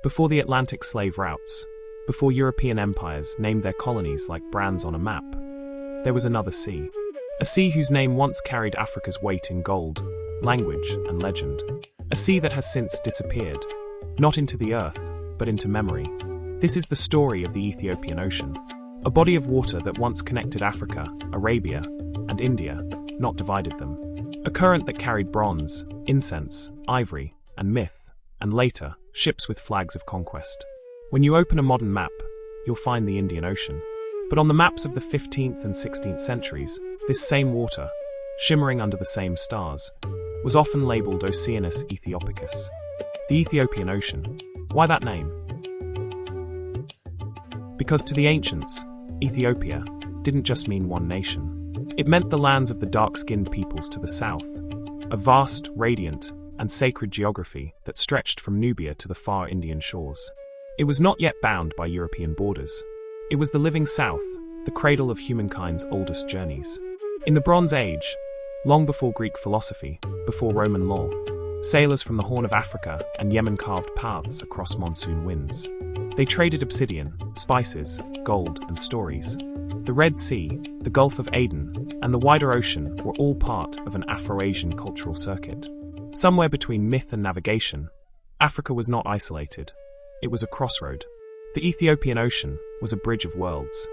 Before the Atlantic slave routes, before European empires named their colonies like brands on a map, there was another sea. A sea whose name once carried Africa's weight in gold, language, and legend. A sea that has since disappeared, not into the earth, but into memory. This is the story of the Ethiopian Ocean, a body of water that once connected Africa, Arabia, and India, not divided them. A current that carried bronze, incense, ivory, and myth, and later, ships with flags of conquest. When you open a modern map, you'll find the Indian Ocean. But on the maps of the 15th and 16th centuries, this same water, shimmering under the same stars, was often labeled Oceanus Ethiopiacus. The Ethiopian Ocean. Why that name? Because to the ancients, Ethiopia didn't just mean one nation. It meant the lands of the dark-skinned peoples to the south, a vast, radiant, and sacred geography that stretched from Nubia to the far Indian shores. It was not yet bound by European borders. It was the living south, the cradle of humankind's oldest journeys. In the Bronze Age, long before Greek philosophy, before Roman law, sailors from the Horn of Africa and Yemen carved paths across monsoon winds. They traded obsidian, spices, gold, and stories. The Red Sea, the Gulf of Aden, and the wider ocean were all part of an Afro-Asian cultural circuit. Somewhere between myth and navigation, Africa was not isolated. It was a crossroad. The Ethiopian Ocean was a bridge of worlds.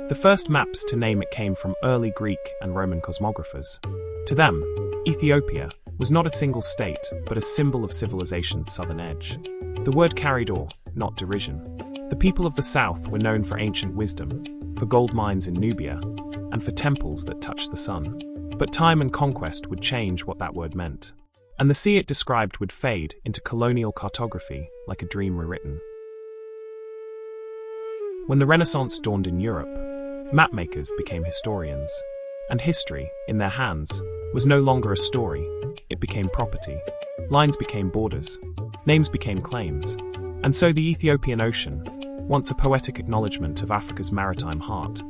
The first maps to name it came from early Greek and Roman cosmographers. To them, Ethiopia was not a single state, but a symbol of civilization's southern edge. The word carried awe, not derision. The people of the south were known for ancient wisdom, for gold mines in Nubia, and for temples that touched the sun. But time and conquest would change what that word meant. And the sea it described would fade into colonial cartography like a dream rewritten. When the Renaissance dawned in Europe, mapmakers became historians. And history, in their hands, was no longer a story, it became property. Lines became borders, names became claims. And so the Ethiopian Ocean, once a poetic acknowledgement of Africa's maritime heart,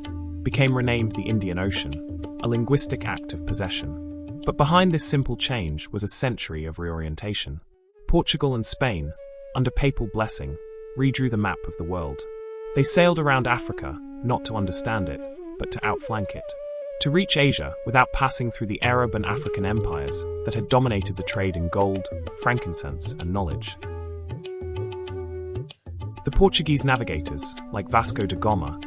became renamed the Indian Ocean, a linguistic act of possession. But behind this simple change was a century of reorientation. Portugal and Spain, under papal blessing, redrew the map of the world. They sailed around Africa, not to understand it, but to outflank it. To reach Asia without passing through the Arab and African empires that had dominated the trade in gold, frankincense, and knowledge. The Portuguese navigators, like Vasco da Gama,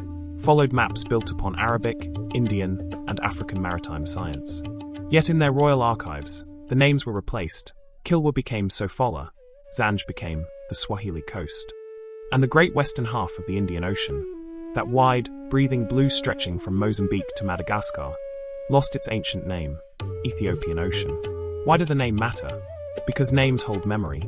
followed maps built upon Arabic, Indian, and African maritime science. Yet in their royal archives, the names were replaced. Kilwa became Sofala, Zanj became the Swahili coast. And the great western half of the Indian Ocean, that wide, breathing blue stretching from Mozambique to Madagascar, lost its ancient name, Ethiopian Ocean. Why does a name matter? Because names hold memory.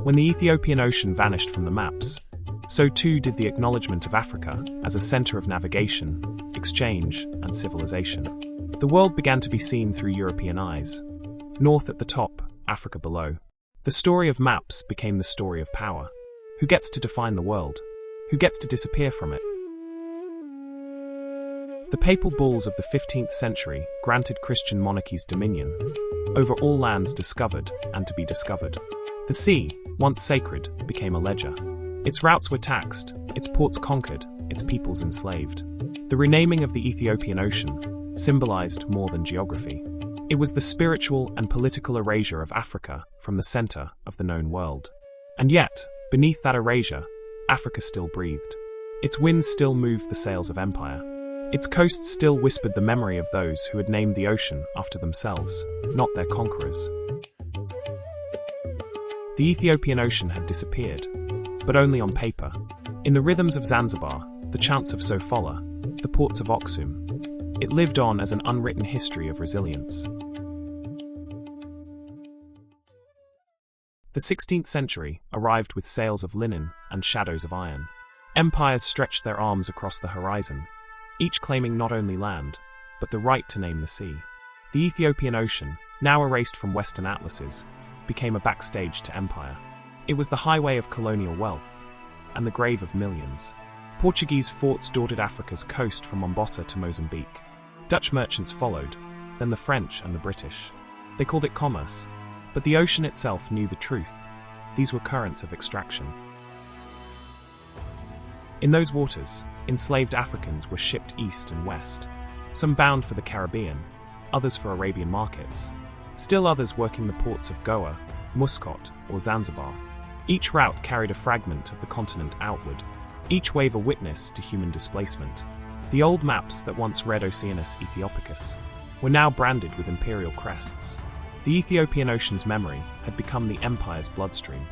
When the Ethiopian Ocean vanished from the maps, so too did the acknowledgement of Africa as a center of navigation, exchange, and civilization. The world began to be seen through European eyes. North at the top, Africa below. The story of maps became the story of power. Who gets to define the world? Who gets to disappear from it? The papal bulls of the 15th century granted Christian monarchies dominion over all lands discovered and to be discovered. The sea, once sacred, became a ledger. Its routes were taxed, its ports conquered, its peoples enslaved. The renaming of the Ethiopian Ocean symbolized more than geography. It was the spiritual and political erasure of Africa from the center of the known world. And yet, beneath that erasure, Africa still breathed. Its winds still moved the sails of empire. Its coasts still whispered the memory of those who had named the ocean after themselves, not their conquerors. The Ethiopian Ocean had disappeared, but only on paper. In the rhythms of Zanzibar, the chants of Sofala, the ports of Oxum, it lived on as an unwritten history of resilience. The 16th century arrived with sails of linen and shadows of iron. Empires stretched their arms across the horizon, each claiming not only land, but the right to name the sea. The Ethiopian Ocean, now erased from Western atlases, became a backstage to empire. It was the highway of colonial wealth, and the grave of millions. Portuguese forts dotted Africa's coast from Mombasa to Mozambique. Dutch merchants followed, then the French and the British. They called it commerce, but the ocean itself knew the truth. these were currents of extraction. In those waters, enslaved Africans were shipped east and west, some bound for the Caribbean, others for Arabian markets, still others working the ports of Goa, Muscat, or Zanzibar. Each route carried a fragment of the continent outward, each wave a witness to human displacement. The old maps that once read Oceanus Ethiopiacus were now branded with imperial crests. The Ethiopian Ocean's memory had become the empire's bloodstream.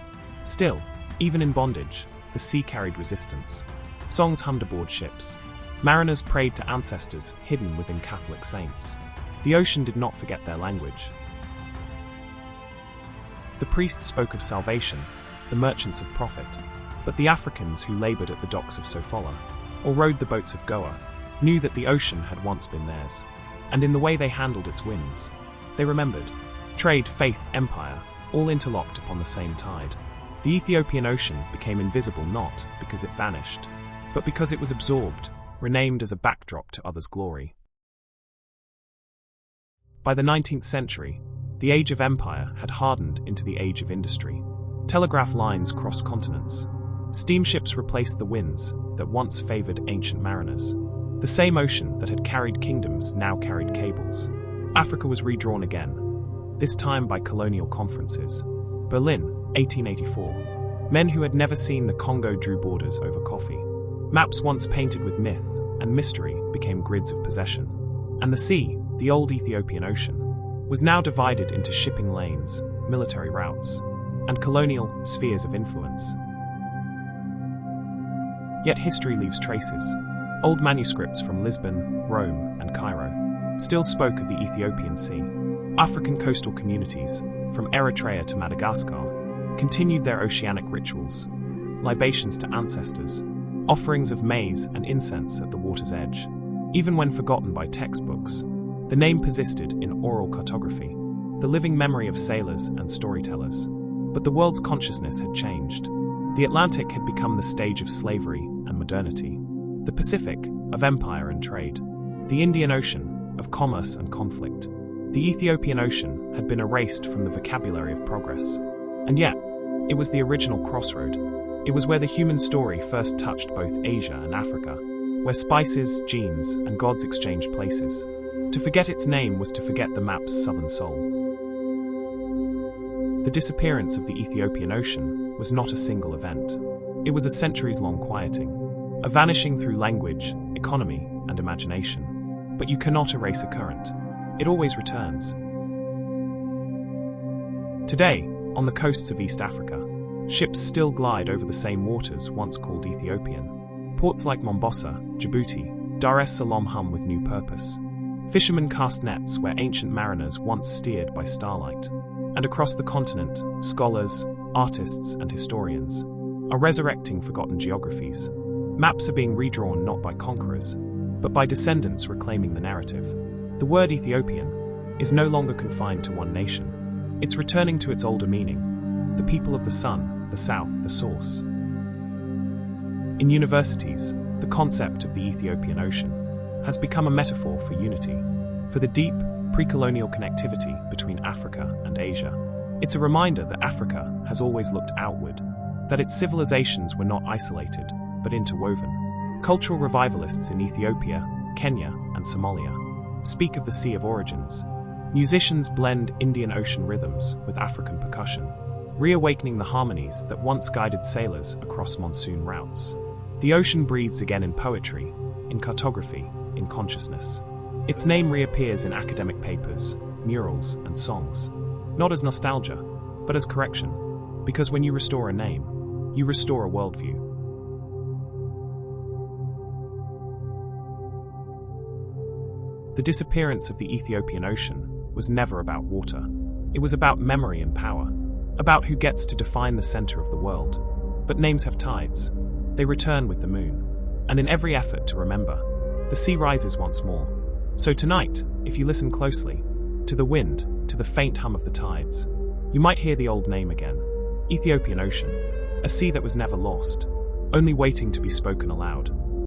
Still, even in bondage, the sea carried resistance. Songs hummed aboard ships. Mariners prayed to ancestors hidden within Catholic saints. The ocean did not forget their language. The priests spoke of salvation, the merchants of profit, but the Africans who labored at the docks of Sofala, or rowed the boats of Goa, knew that the ocean had once been theirs, and in the way they handled its winds, they remembered. Trade, faith, empire, all interlocked upon the same tide. The Ethiopian Ocean became invisible not because it vanished, but because it was absorbed, renamed as a backdrop to others' glory. By the 19th century, the age of empire had hardened into the age of industry. Telegraph lines crossed continents. Steamships replaced the winds that once favored ancient mariners. The same ocean that had carried kingdoms now carried cables. Africa was redrawn again, this time by colonial conferences. Berlin, 1884. Men who had never seen the Congo drew borders over coffee. Maps once painted with myth and mystery became grids of possession. And the sea, the old Ethiopian Ocean, was now divided into shipping lanes, military routes, and colonial spheres of influence. Yet history leaves traces. Old manuscripts from Lisbon, Rome, and Cairo still spoke of the Ethiopian Sea. African coastal communities, from Eritrea to Madagascar, continued their oceanic rituals, libations to ancestors, offerings of maize and incense at the water's edge. Even when forgotten by textbooks, the name persisted in oral cartography, the living memory of sailors and storytellers. But the world's consciousness had changed. The Atlantic had become the stage of slavery and modernity, the Pacific of empire and trade, the Indian Ocean of commerce and conflict. The Ethiopian Ocean had been erased from the vocabulary of progress. And yet, it was the original crossroad. It was where the human story first touched both Asia and Africa, where spices, genes, and gods exchanged places. To forget its name was to forget the map's southern soul. The disappearance of the Ethiopian Ocean was not a single event. It was a centuries-long quieting, a vanishing through language, economy, and imagination. But you cannot erase a current. It always returns. Today, on the coasts of East Africa, ships still glide over the same waters once called Ethiopian. Ports like Mombasa, Djibouti, Dar es Salaam hum with new purpose. Fishermen cast nets where ancient mariners once steered by starlight. And across the continent, scholars, artists, and historians are resurrecting forgotten geographies. Maps are being redrawn not by conquerors, but by descendants reclaiming the narrative. The word Ethiopian is no longer confined to one nation. It's returning to its older meaning, the people of the sun, the south, the source. In universities, the concept of the Ethiopian Ocean has become a metaphor for unity, for the deep, pre-colonial connectivity between Africa and Asia. It's a reminder that Africa has always looked outward, that its civilizations were not isolated, but interwoven. Cultural revivalists in Ethiopia, Kenya, and Somalia speak of the Sea of Origins. Musicians blend Indian Ocean rhythms with African percussion, reawakening the harmonies that once guided sailors across monsoon routes. The ocean breathes again in poetry, in cartography, in consciousness. Its name reappears in academic papers, murals, and songs, not as nostalgia, but as correction, because when you restore a name, you restore a worldview. The disappearance of the Ethiopian Ocean was never about water. It was about memory and power, about who gets to define the center of the world. But names have tides. They return with the moon. And in every effort to remember, the sea rises once more. So tonight, if you listen closely, to the wind, to the faint hum of the tides, you might hear the old name again. Ethiopian Ocean, a sea that was never lost, only waiting to be spoken aloud.